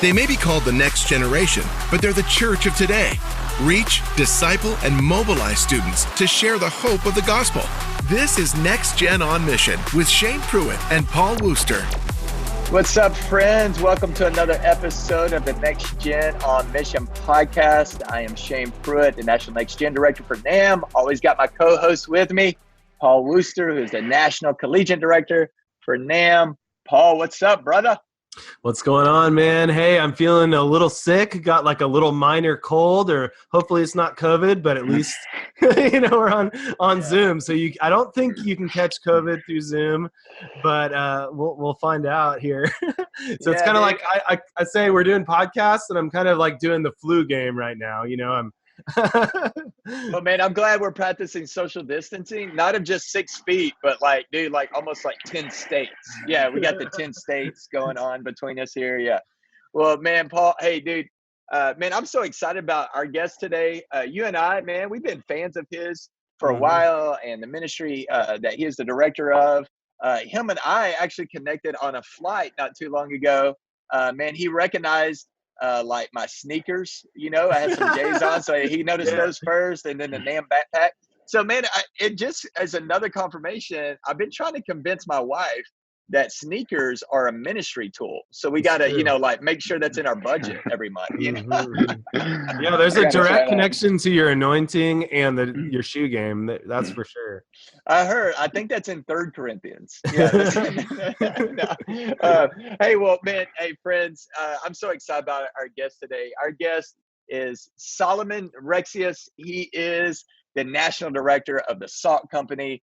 They may be called the next generation, but they're the church of today. Reach, disciple, and mobilize students to share the hope of the gospel. This is Next Gen on Mission with Shane Pruitt and Paul Wooster. What's up, friends? Welcome to another episode of the Next Gen on Mission podcast. I am Shane Pruitt, the National Next Gen Director for NGOM. Always got my co-host with me, Paul Wooster, who's the National Collegiate Director for NGOM. Paul, what's up, brother? What's going on, man? Hey, I'm feeling a little sick. Got like a little minor cold, or hopefully it's not COVID, but at least we're on Zoom. So I don't think you can catch COVID through Zoom, but we'll find out here. So it's kind of like I say we're doing podcasts, and I'm kind of like doing the flu game right now. I'm. Well, man, I'm glad we're practicing social distancing, not of just 6 feet, but almost like 10 states. Yeah, we got the 10 states going on between us here. Yeah. Well, man, Paul, hey, dude, man, I'm so excited about our guest today. You and I, man, we've been fans of his for a while, and the ministry that he is the director of. Him and I actually connected on a flight not too long ago. Man, he recognized like my sneakers, I had some J's on, so he noticed those first, and then the NGOM backpack. So, man, it just as another confirmation, I've been trying to convince my wife that sneakers are a ministry tool. So we got to, make sure that's in our budget every month. Yeah, there's a direct connection to your anointing and your shoe game. That's for sure. I think that's in 3 Corinthians. Yeah. Hey, well, man, hey, friends, I'm so excited about our guest today. Our guest is Solomon Rexius. He is the National Director of the Salt Company.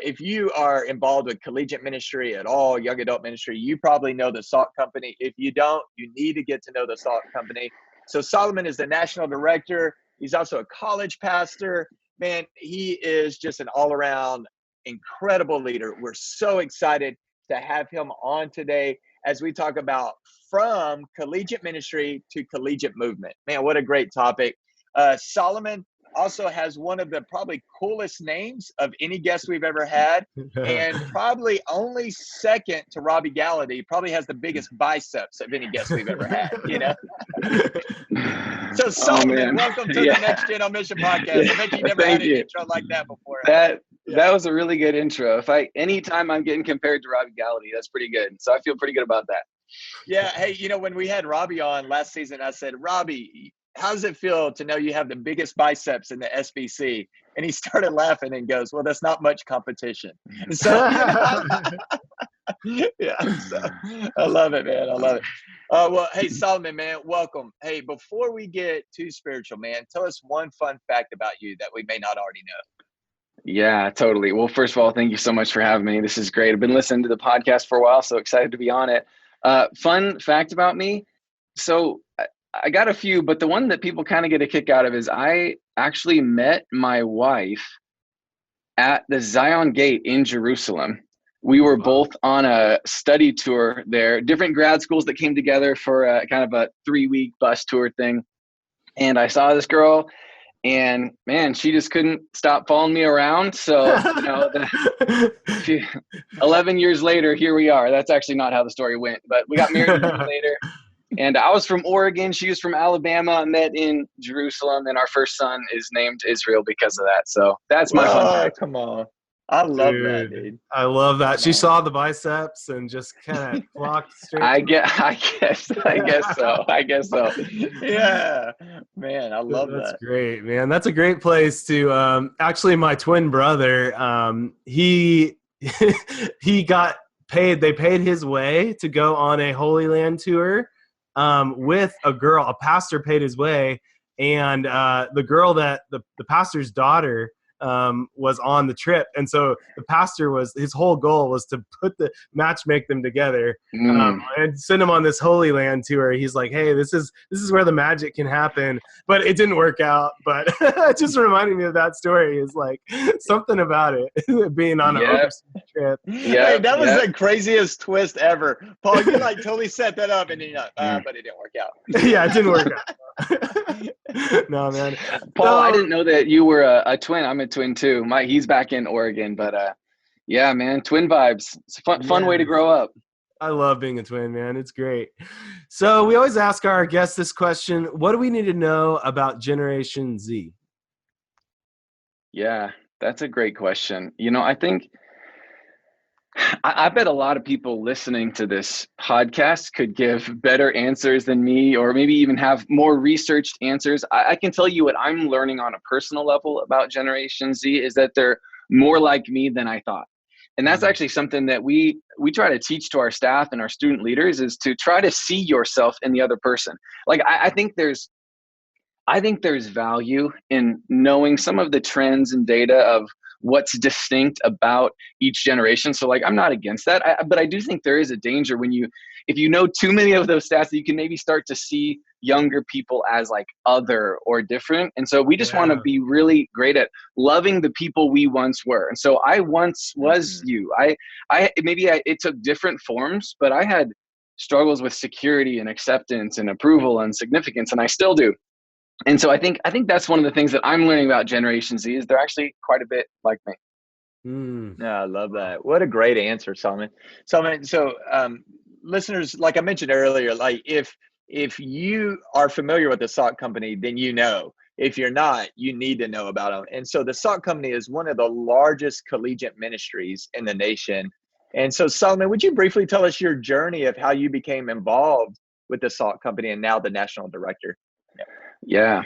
If you are involved with collegiate ministry at all, young adult ministry, you probably know the Salt Company. If you don't, you need to get to know the Salt Company. So Solomon is the National Director. He's also a college pastor. Man, he is just an all-around incredible leader. We're so excited to have him on today as we talk about from collegiate ministry to collegiate movement. Man, what a great topic. Solomon also has one of the probably coolest names of any guest we've ever had, and probably only second to Robbie Gallaty. Probably has the biggest biceps of any guest we've ever had, So Solomon, welcome to the Next Gen on Mission podcast. I bet you never had an intro like that before. That was a really good intro. Anytime I'm getting compared to Robbie Gallaty, that's pretty good. So I feel pretty good about that. Yeah. Hey, when we had Robbie on last season, I said, Robbie, how does it feel to know you have the biggest biceps in the SBC? And he started laughing and goes, well, that's not much competition. So, I love it, man. I love it. Well, hey, Solomon, man, welcome. Hey, before we get too spiritual, man, tell us one fun fact about you that we may not already know. Yeah, totally. Well, first of all, thank you so much for having me. This is great. I've been listening to the podcast for a while, so excited to be on it. Fun fact about me. So I got a few, but the one that people kind of get a kick out of is I actually met my wife at the Zion Gate in Jerusalem. We were both on a study tour there, different grad schools that came together for a kind of a 3-week bus tour thing. And I saw this girl, and man, she just couldn't stop following me around. So, 11 years later, here we are. That's actually not how the story went, but we got married a year later. And I was from Oregon. She was from Alabama. Met in Jerusalem, and our first son is named Israel because of that. So that's my fun fact. Come on. I love that, dude. I love that. She saw the biceps and just kind of flocked straight. I guess so. Yeah, man, I love that. That's great, man. That's a great place to. Actually, my twin brother, he got paid. They paid his way to go on a Holy Land tour. With a girl, a pastor paid his way, and the girl that the pastor's daughter was on the trip. And so the pastor his whole goal was to make them together and send them on this Holy Land tour. He's like, hey, this is where the magic can happen. But it didn't work out. But it just reminded me of that story. Is like something about it being on an overseas trip. Yeah, hey, that was the craziest twist ever. Paul, you like totally set that up, and then you're like, but it didn't work out. Yeah, it didn't work out. No, man. Paul, I didn't know that you were a twin. I'm a twin too. He's back in Oregon, but yeah, man, twin vibes. It's a fun way to grow up. I love being a twin, man. It's great. So we always ask our guests this question: what do we need to know about Generation Z? Yeah, that's a great question. I think I bet a lot of people listening to this podcast could give better answers than me, or maybe even have more researched answers. I can tell you what I'm learning on a personal level about Generation Z is that they're more like me than I thought. And that's actually something that we try to teach to our staff and our student leaders, is to try to see yourself in the other person. Like I think there's value in knowing some of the trends and data of what's distinct about each generation. So like, I'm not against that, but I do think there is a danger if you know too many of those stats, that you can maybe start to see younger people as like other or different. And so we just want to be really great at loving the people we once were. And so I once was you. It took different forms, but I had struggles with security and acceptance and approval and significance, and I still do. And so I think that's one of the things that I'm learning about Generation Z, is they're actually quite a bit like me. Yeah, I love that. What a great answer, Solomon. Solomon, so listeners, like I mentioned earlier, like if you are familiar with the SALT company, then you know. If you're not, you need to know about them. And so the SALT company is one of the largest collegiate ministries in the nation. And so, Solomon, would you briefly tell us your journey of how you became involved with the SALT company and now the national director? Yeah.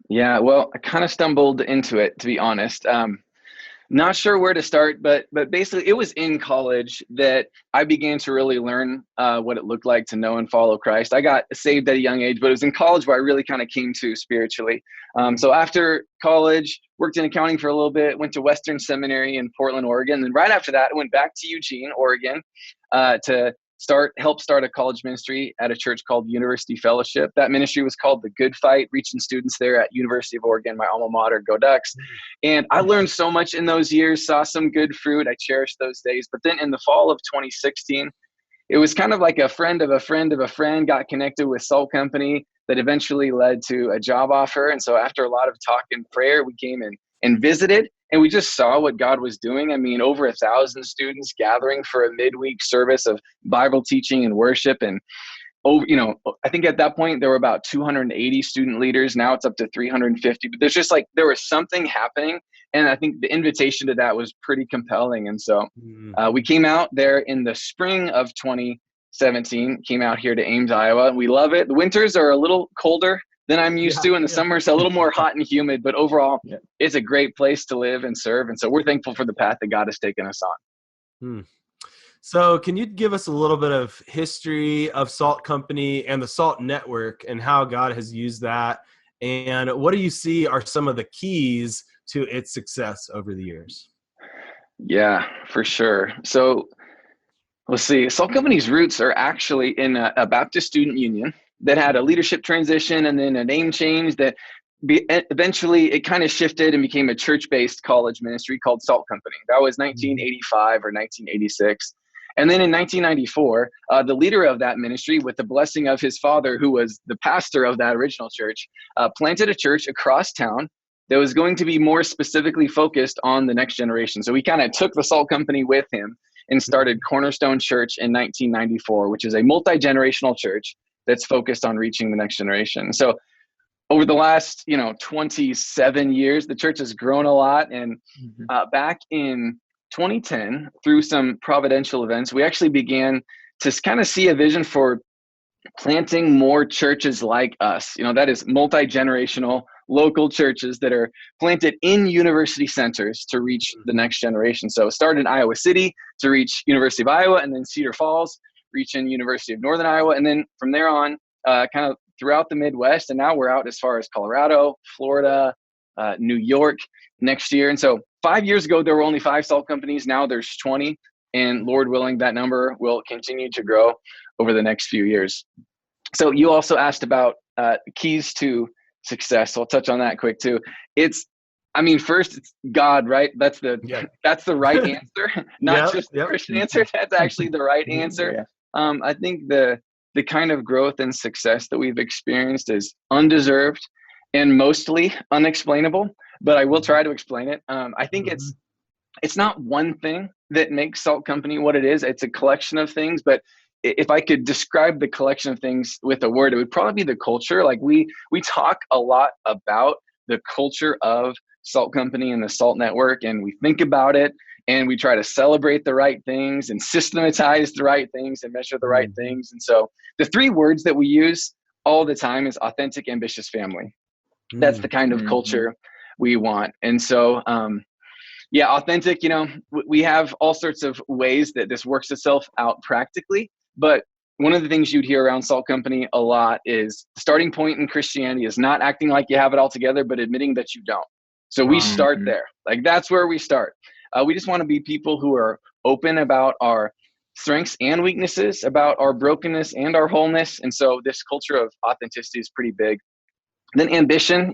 Well, I kind of stumbled into it, to be honest. Not sure where to start, but basically it was in college that I began to really learn what it looked like to know and follow Christ. I got saved at a young age, but it was in college where I really kind of came to spiritually. So after college, worked in accounting for a little bit, went to Western Seminary in Portland, Oregon. Then right after that, I went back to Eugene, Oregon, to help start a college ministry at a church called University Fellowship. That ministry was called The Good Fight, reaching students there at University of Oregon, my alma mater, go Ducks. And I learned so much in those years, saw some good fruit. I cherished those days. But then in the fall of 2016, it was kind of like a friend of a friend of a friend got connected with Salt Company that eventually led to a job offer. And so after a lot of talk and prayer, we came and visited. And we just saw what God was doing. I mean, over 1,000 students gathering for a midweek service of Bible teaching and worship. And I think at that point there were about 280 student leaders. Now it's up to 350. But there was something happening. And I think the invitation to that was pretty compelling. And so we came out there in the spring of 2017, came out here to Ames, Iowa. We love it. The winters are a little colder than I'm used to, in the summer's a little more hot and humid, but overall it's a great place to live and serve. And so we're thankful for the path that God has taken us on. So can you give us a little bit of history of Salt Company and the Salt Network and how God has used that? And what do you see are some of the keys to its success over the years? Yeah, for sure. So let's see. Salt Company's roots are actually in a Baptist student union that had a leadership transition and then a name change that eventually it kind of shifted and became a church-based college ministry called Salt Company. That was 1985 or 1986. And then in 1994, the leader of that ministry, with the blessing of his father, who was the pastor of that original church, planted a church across town that was going to be more specifically focused on the next generation. So we kind of took the Salt Company with him and started Cornerstone Church in 1994, which is a multi-generational church that's focused on reaching the next generation. So over the last, 27 years, the church has grown a lot. And back in 2010, through some providential events, we actually began to kind of see a vision for planting more churches like us. That is multi-generational local churches that are planted in university centers to reach the next generation. So it started in Iowa City to reach University of Iowa, and then Cedar Falls, reaching University of Northern Iowa. And then from there on, kind of throughout the Midwest. And now we're out as far as Colorado, Florida, New York next year. And so 5 years ago, there were only 5 Salt Companies. Now there's 20. And Lord willing, that number will continue to grow over the next few years. So you also asked about keys to success. So I'll touch on that quick too. First it's God, right? That's the right answer, not just the Christian answer. That's actually the right answer. I think the kind of growth and success that we've experienced is undeserved and mostly unexplainable, but I will try to explain it. I think it's not one thing that makes Salt Company what it is. It's a collection of things, but if I could describe the collection of things with a word, it would probably be the culture. Like we talk a lot about the culture of Salt Company and the Salt Network, and we think about it, and we try to celebrate the right things and systematize the right things and measure the right things. And so the 3 words that we use all the time is authentic, ambitious, family. That's the kind of culture we want. And so, yeah, authentic, we have all sorts of ways that this works itself out practically. But one of the things you'd hear around Salt Company a lot is the starting point in Christianity is not acting like you have it all together, but admitting that you don't. So we start there. Like that's where we start. We just want to be people who are open about our strengths and weaknesses, about our brokenness and our wholeness. And so this culture of authenticity is pretty big. Then ambition,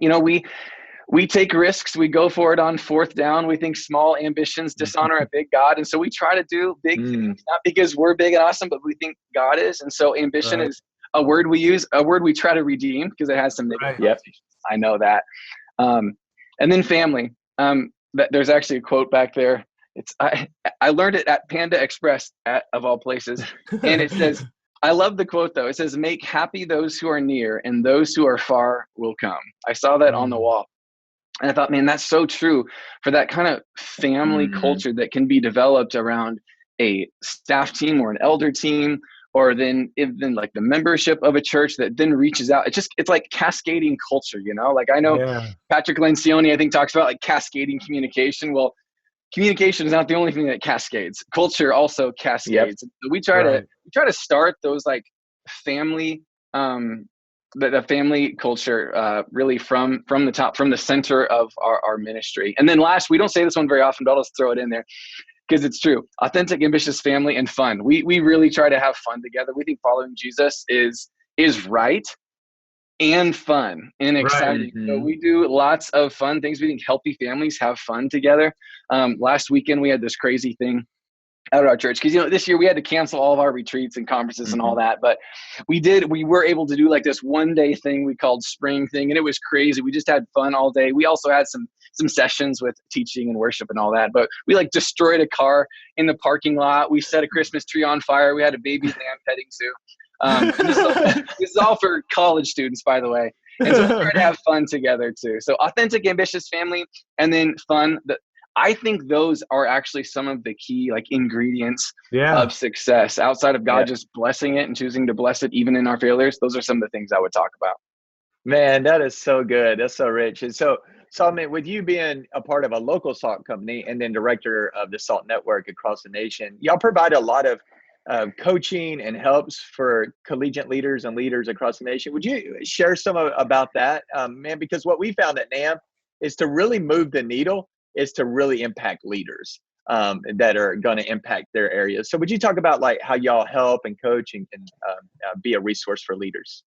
we take risks. We go for it on 4th down. We think small ambitions dishonor a big God. And so we try to do big things, not because we're big and awesome, but we think God is. And so ambition is a word we use, a word we try to redeem because it has some negative connotations. I know that. And then family. There's actually a quote back there. I learned it at Panda Express, of all places. And it says, I love the quote though. It says, make happy those who are near and those who are far will come. I saw that on the wall. And I thought, man, that's so true for that kind of family culture that can be developed around a staff team or an elder team, or then like the membership of a church that then reaches out. It's like cascading culture, like I know Patrick Lencioni, I think, talks about like cascading communication. Well, communication is not the only thing that cascades. Culture also cascades. So we try to start those like family, the family culture really from the top, from the center of our ministry. And then last, we don't say this one very often, but I'll just throw it in there because it's true. Authentic, ambitious, family, and fun. We really try to have fun together. We think following Jesus is right and fun and exciting. So we do lots of fun things. We think healthy families have fun together. Last weekend, we had this crazy thing out of our church because this year we had to cancel all of our retreats and conferences and all that, but we were able to do like this 1-day thing we called spring thing, and it was crazy. We just had fun all day. We also had some sessions with teaching and worship and all that, but we like destroyed a car in the parking lot. We set a Christmas tree on fire. We had a baby lamb petting zoo. This is all for college students, by the way. And so we try to have fun together too. So authentic, ambitious, family, and then fun. I think those are actually some of the key like ingredients of success outside of God just blessing it and choosing to bless it even in our failures. Those are some of the things I would talk about. Man, that is so good. That's so rich. And so, Solomon, with you being a part of a local salt company and then director of the Salt Network across the nation, y'all provide a lot of coaching and helps for collegiate leaders and leaders across the nation. Would you share some about that, man? Because what we found at NAM is to really move the needle is to really impact leaders that are going to impact their areas. So would you talk about like how y'all help and coach and be a resource for leaders?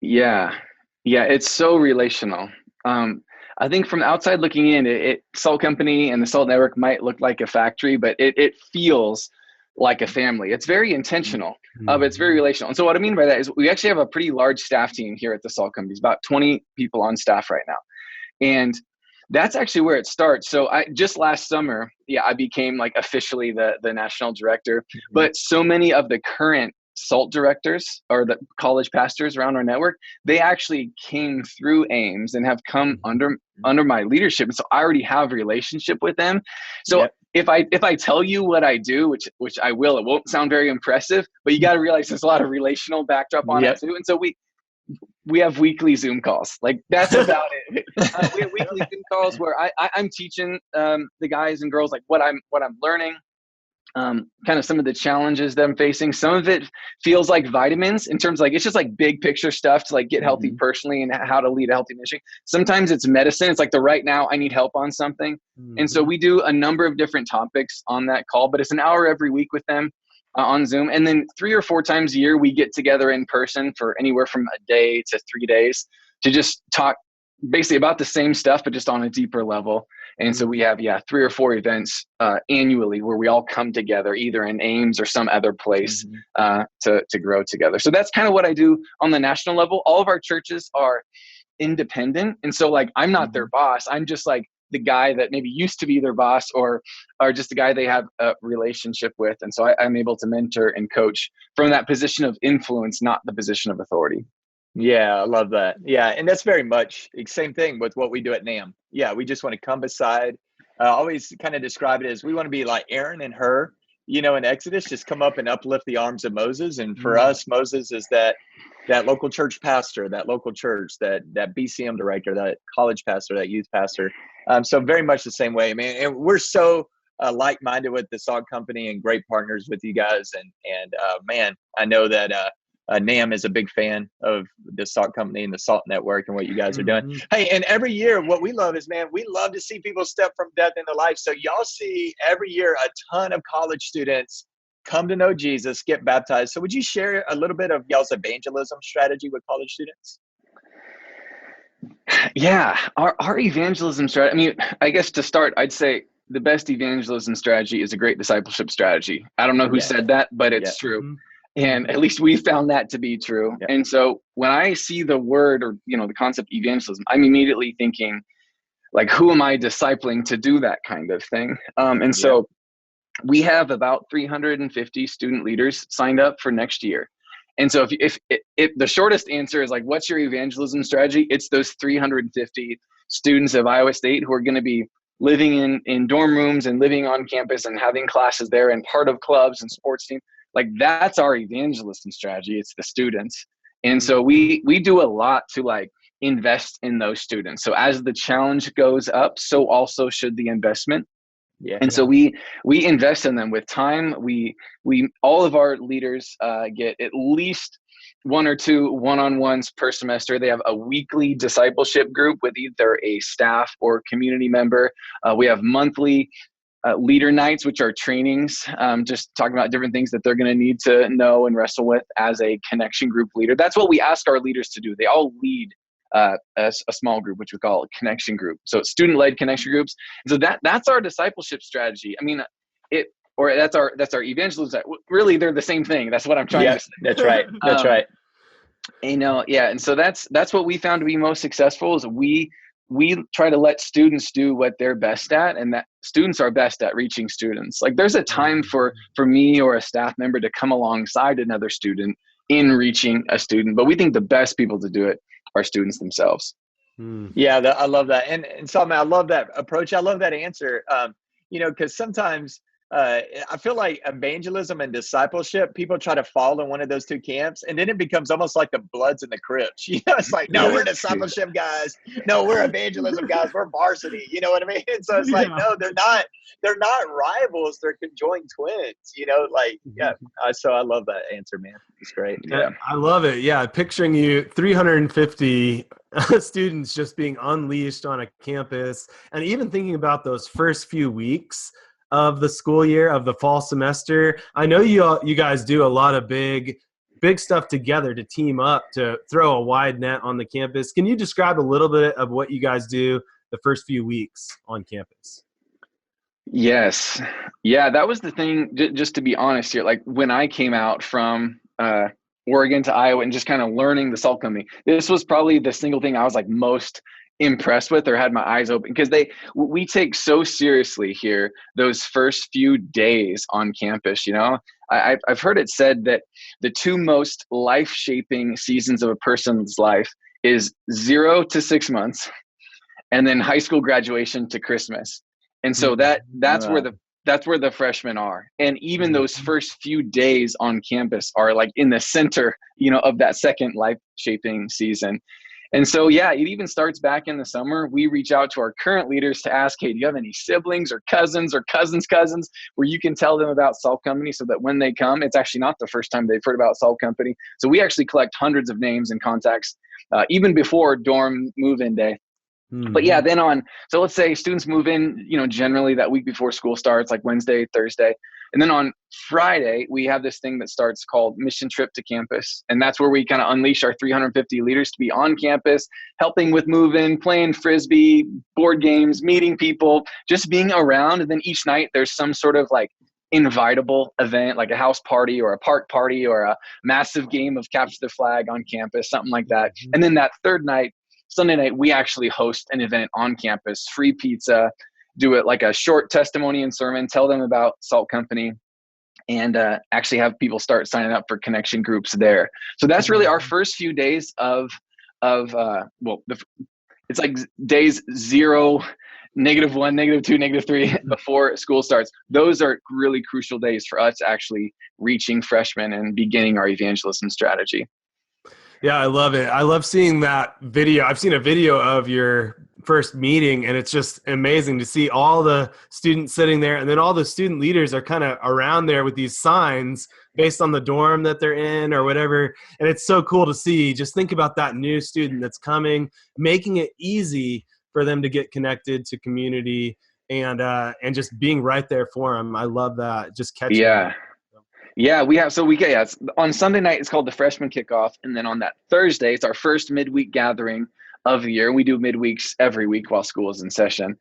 Yeah, it's so relational. I think from the outside looking in, Salt Company and the Salt Network might look like a factory, but it feels like a family. It's very intentional, but it's very relational. And so what I mean by that is we actually have a pretty large staff team here at the Salt Company. It's about 20 people on staff right now. And that's actually where it starts. So just last summer, I became like officially the national director, but so many of the current SALT directors or the college pastors around our network, they actually came through Ames and have come under my leadership. And so I already have a relationship with them. So if I tell you what I do, which I will, it won't sound very impressive, but you got to realize there's a lot of relational backdrop on it too. And so we have weekly Zoom calls. Like that's about it. We have weekly Zoom calls where I'm teaching the guys and girls like what I'm learning, kind of some of the challenges that I'm facing. Some of it feels like vitamins in terms of like, it's just like big picture stuff to like get healthy personally and how to lead a healthy ministry. Sometimes it's medicine. It's like right now I need help on something. And so we do a number of different topics on that call, but it's an hour every week with them on Zoom. And then 3 or 4 times a year, we get together in person for anywhere from a day to 3 days to just talk basically about the same stuff, but just on a deeper level. And so we have, 3 or 4 events annually where we all come together either in Ames or some other place to grow together. So that's kind of what I do on the national level. All of our churches are independent. And so like, I'm not their boss. I'm just like the guy that maybe used to be their boss or just the guy they have a relationship with. And so I'm able to mentor and coach from that position of influence, not the position of authority. Yeah, I love that. Yeah, and that's very much the same thing with what we do at NAM. Yeah, we just want to come beside. I always kind of describe it as we want to be like Aaron and Hur, in Exodus, just come up and uplift the arms of Moses. And for us, Moses is that local church pastor, that local church, that BCM director, that college pastor, that youth pastor. So very much the same way. I mean, and we're so like-minded with the Salt Company and great partners with you guys. And man, I know that NAM is a big fan of the Salt Company and the Salt Network and what you guys are doing. Hey, and every year, what we love is, man, we love to see people step from death into life. So y'all see every year a ton of college students come to know Jesus, get baptized. So would you share a little bit of y'all's evangelism strategy with college students? Yeah, our evangelism strategy, I mean, I guess to start, I'd say the best evangelism strategy is a great discipleship strategy. I don't know who said that, but it's true. And at least we found that to be true. Yeah. And so when I see the word or, the concept evangelism, I'm immediately thinking, like, who am I discipling to do that kind of thing? And so we have about 350 student leaders signed up for next year. And so if the shortest answer is like, what's your evangelism strategy? It's those 350 students of Iowa State who are going to be living in dorm rooms and living on campus and having classes there and part of clubs and sports teams. Like, that's our evangelism strategy. It's the students. And so we do a lot to like invest in those students. So as the challenge goes up, so also should the investment. And so we invest in them with time. We all of our leaders get at least 1 or 2 one-on-ones per semester. They have a weekly discipleship group with either a staff or community member. We have monthly leader nights, which are trainings, just talking about different things that they're going to need to know and wrestle with as a connection group leader. That's what we ask our leaders to do. They all lead a small group, which we call a connection group. So it's student-led connection groups. So that's our discipleship strategy. I mean, that's our evangelism. Really, they're the same thing. That's what I'm trying to say. That's right. That's right. And so that's what we found to be most successful is we try to let students do what they're best at, and that students are best at reaching students. Like, there's a time for me or a staff member to come alongside another student in reaching a student, but we think the best people to do it are students themselves. Yeah, I love that. And Solomon, I love that approach. I love that answer. Because sometimes I feel like evangelism and discipleship, people try to fall in one of those two camps, and then it becomes almost like the Bloods and the Crips. It's like, no, we're discipleship guys. No, we're evangelism guys. We're varsity. You know what I mean? And so it's like, no, they're not rivals. They're conjoined twins. So I love that answer, man. It's great. Yeah, I love it. Yeah, picturing you 350 students just being unleashed on a campus, and even thinking about those first few weeks of the school year, of the fall semester. I know you guys do a lot of big stuff together to team up to throw a wide net on the campus. Can you describe a little bit of what you guys do the first few weeks on campus? Yes. Yeah, that was the thing, just to be honest here, like when I came out from Oregon to Iowa and just kind of learning the Salt Company, this was probably the single thing I was like most impressed with or had my eyes open, because we take so seriously here those first few days on campus. I've heard it said that the 2 most life-shaping seasons of a person's life is 0 to 6 months, and then high school graduation to Christmas. And so that's where the freshmen are. And even those first few days on campus are like in the center, of that second life-shaping season. And so, it even starts back in the summer. We reach out to our current leaders to ask, hey, do you have any siblings or cousins where you can tell them about Salt Company, so that when they come, it's actually not the first time they've heard about Salt Company. So we actually collect hundreds of names and contacts even before dorm move-in day. But so let's say students move in, generally that week before school starts, like Wednesday, Thursday. And then on Friday, we have this thing that starts called Mission Trip to Campus. And that's where we kind of unleash our 350 leaders to be on campus, helping with move-in, playing Frisbee, board games, meeting people, just being around. And then each night there's some sort of like invitable event, like a house party or a park party or a massive game of capture the flag on campus, something like that. And then that third night, Sunday night, we actually host an event on campus, free pizza, do it like a short testimony and sermon, tell them about Salt Company, and actually have people start signing up for connection groups there. So that's really our first few days it's like days 0, -1, -2, -3 before school starts. Those are really crucial days for us actually reaching freshmen and beginning our evangelism strategy. Yeah, I love it. I love seeing that video. I've seen a video of your first meeting, and it's just amazing to see all the students sitting there, and then all the student leaders are kind of around there with these signs based on the dorm that they're in or whatever. And it's so cool to see. Just think about that new student that's coming, making it easy for them to get connected to community, and just being right there for them. I love that. Just catching them. Yeah, it's on Sunday night, it's called the Freshman Kickoff. And then on that Thursday, it's our first midweek gathering of the year. We do midweeks every week while school is in session.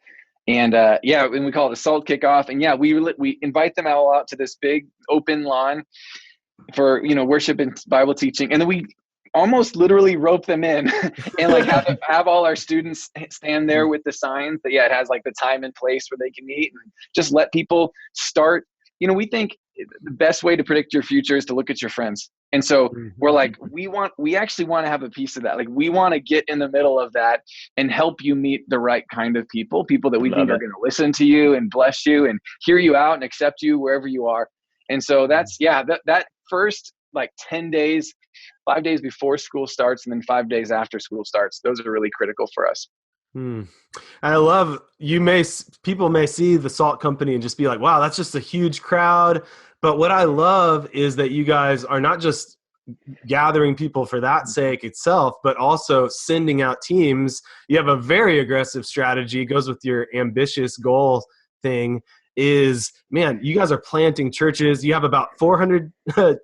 And and we call it the Salt Kickoff. And we invite them all out to this big open lawn for, worship and Bible teaching. And then we almost literally rope them in and like have all our students stand there with the signs that, it has like the time and place where they can meet, and just let people start. We think the best way to predict your future is to look at your friends. And so we're like, we actually want to have a piece of that. Like, we want to get in the middle of that and help you meet the right kind of people that we think are going to listen to you and bless you and hear you out and accept you wherever you are. And so that's, that first like 10 days, 5 days before school starts, and then 5 days after school starts, those are really critical for us. I love, people may see the Salt Company and just be like, wow, that's just a huge crowd. But what I love is that you guys are not just gathering people for that sake itself, but also sending out teams. You have a very aggressive strategy, goes with your ambitious goal thing. Is, man, you guys are planting churches. You have about 400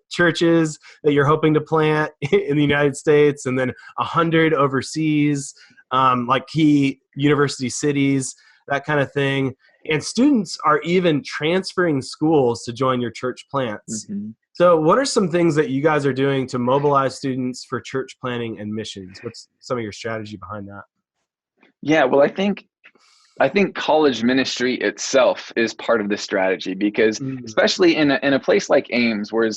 churches that you're hoping to plant in the United States, and then 100 overseas, like key university cities, that kind of thing. And students are even transferring schools to join your church plants. So what are some things that you guys are doing to mobilize students for church planting and missions? What's some of your strategy behind that? Yeah, well, I think college ministry itself is part of the strategy, because especially in a place like Ames, where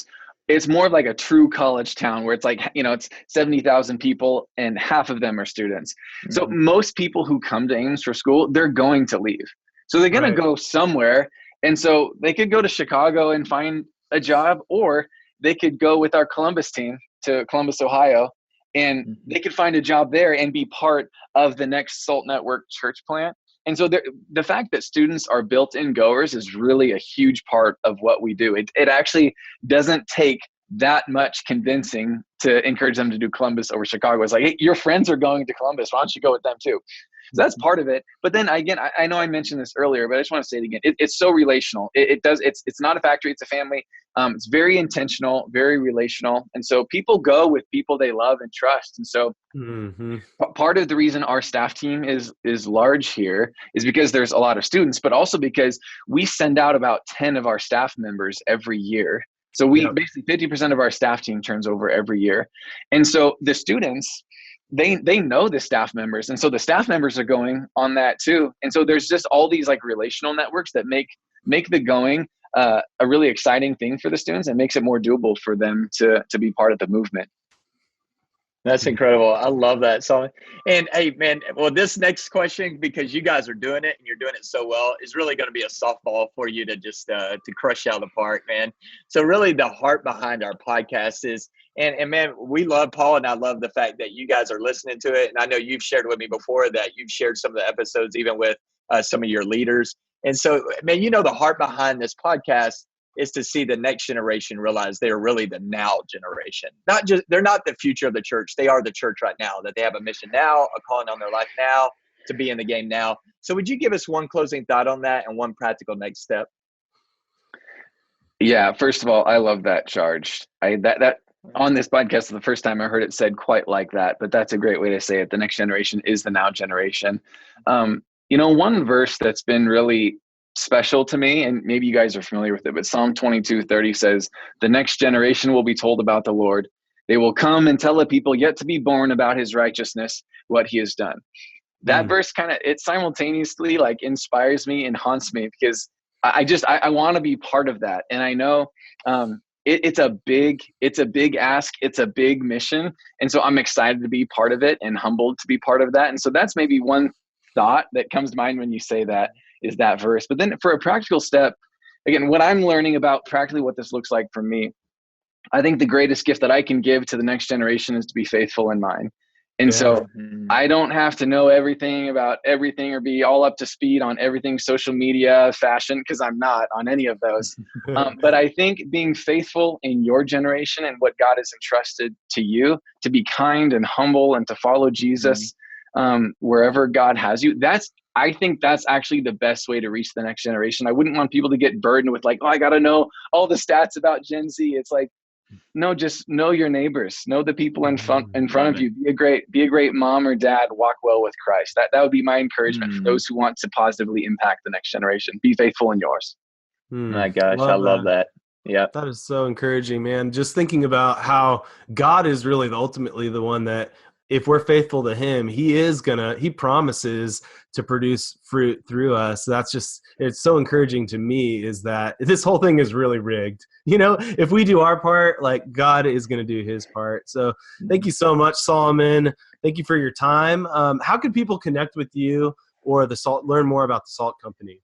it's more of like a true college town, where it's like, it's 70,000 people and half of them are students. So most people who come to Ames for school, they're going to leave. So they're going to go somewhere. And so they could go to Chicago and find a job, or they could go with our Columbus team to Columbus, Ohio, and they could find a job there and be part of the next Salt Network church plant. And so the fact that students are built-in goers is really a huge part of what we do. It actually doesn't take that much convincing to encourage them to do Columbus over Chicago. It's like, hey, your friends are going to Columbus. Why don't you go with them too? So that's part of it. But then again, I know I mentioned this earlier, but I just want to say it again. It's so relational. It's not a factory, it's a family. It's very intentional, very relational. And so people go with people they love and trust. And so part of the reason our staff team is large here is because there's a lot of students, but also because we send out about 10 of our staff members every year. So basically 50% of our staff team turns over every year. And so the students, they know the staff members. And so the staff members are going on that too. And so there's just all these like relational networks that make the going a really exciting thing for the students, and makes it more doable for them to be part of the movement. That's incredible. I love that, Solomon. And hey, man, well, this next question, because you guys are doing it and you're doing it so well, is really going to be a softball for you to just to crush out of the park, man. So really the heart behind our podcast is, and man, we love, Paul and I love the fact that you guys are listening to it. And I know you've shared with me before that you've shared some of the episodes even with some of your leaders. And so, man, the heart behind this podcast is to see the next generation realize they're really the now generation. They're not the future of the church. They are the church right now, that they have a mission now, a calling on their life now, to be in the game now. So would you give us one closing thought on that and one practical next step? Yeah, first of all, I love that charge. That on this podcast, the first time I heard it said quite like that, but that's a great way to say it. The next generation is the now generation. One verse that's been really special to me, and maybe you guys are familiar with it, but Psalm 22:30 says, "The next generation will be told about the Lord. They will come and tell the people yet to be born about his righteousness, what he has done. That verse it simultaneously like inspires me and haunts me, because I want to be part of that. And I know it's a big ask. It's a big mission. And so I'm excited to be part of it and humbled to be part of that. And so that's maybe one thought that comes to mind when you say that, is that verse. But then for a practical step, again, what I'm learning about practically what this looks like for me, I think the greatest gift that I can give to the next generation is to be faithful in mine. And so I don't have to know everything about everything or be all up to speed on everything, social media, fashion, because I'm not on any of those. But I think being faithful in your generation and what God has entrusted to you, to be kind and humble and to follow Jesus wherever God has you, I think that's actually the best way to reach the next generation. I wouldn't want people to get burdened with like, oh, I got to know all the stats about Gen Z. It's like, no, just know your neighbors, know the people in front of you. Be a great mom or dad. Walk well with Christ. That would be my encouragement for those who want to positively impact the next generation. Be faithful in yours. My gosh, I love that. Yeah, that is so encouraging, man. Just thinking about how God is really ultimately the one that, if we're faithful to him, he promises to produce fruit through us. It's so encouraging to me, is that this whole thing is really rigged. If we do our part, like, God is going to do his part. So thank you so much, Solomon. Thank you for your time. How can people connect with you or learn more about the Salt Company?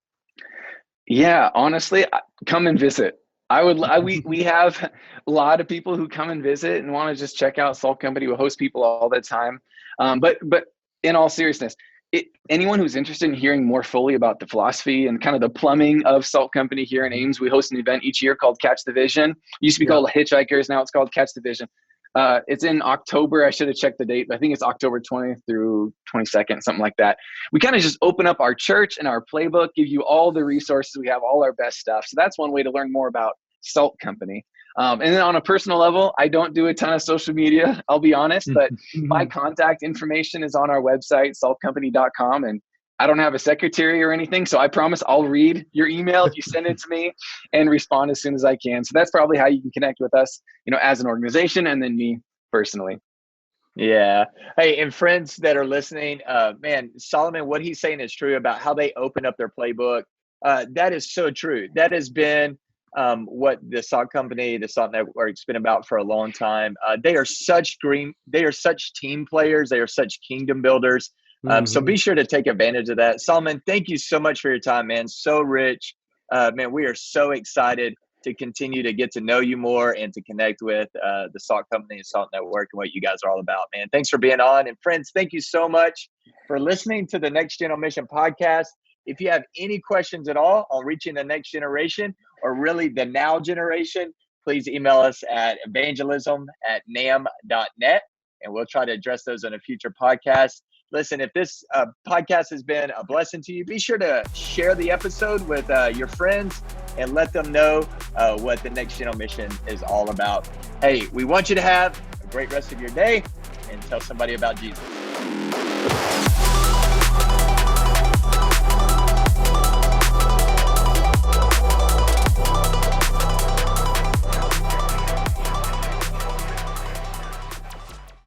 Yeah, honestly, come and visit. We have a lot of people who come and visit and want to just check out Salt Company. We host people all the time. But in all seriousness, anyone who's interested in hearing more fully about the philosophy and kind of the plumbing of Salt Company here in Ames, we host an event each year called Catch the Vision. It used to be called Hitchhikers. Now it's called Catch the Vision. It's in October. I should have checked the date, but I think it's October 20th through 22nd, something like that. We kind of just open up our church and our playbook, give you all the resources. We have all our best stuff. So that's one way to learn more about Salt Company. And then on a personal level, I don't do a ton of social media, I'll be honest, but my contact information is on our website, saltcompany.com. And I don't have a secretary or anything, so I promise I'll read your email if you send it to me and respond as soon as I can. So that's probably how you can connect with us, as an organization, and then me personally. Yeah. Hey, and friends that are listening, man, Solomon, what he's saying is true about how they open up their playbook. That is so true. That has been what the Salt Company, the Salt Network's been about for a long time. They are such team players. They are such kingdom builders. So be sure to take advantage of that. Solomon, thank you so much for your time, man. So rich. Man, we are so excited to continue to get to know you more and to connect with the Salt Company and Salt Network and what you guys are all about, man. Thanks for being on. And friends, thank you so much for listening to the Next Gen on Mission podcast. If you have any questions at all on reaching the next generation, or really the now generation, please email us at evangelism@nam.net, and we'll try to address those in a future podcast. Listen, if this podcast has been a blessing to you, be sure to share the episode with your friends and let them know what the Next Gen Mission is all about. Hey, we want you to have a great rest of your day, and tell somebody about Jesus.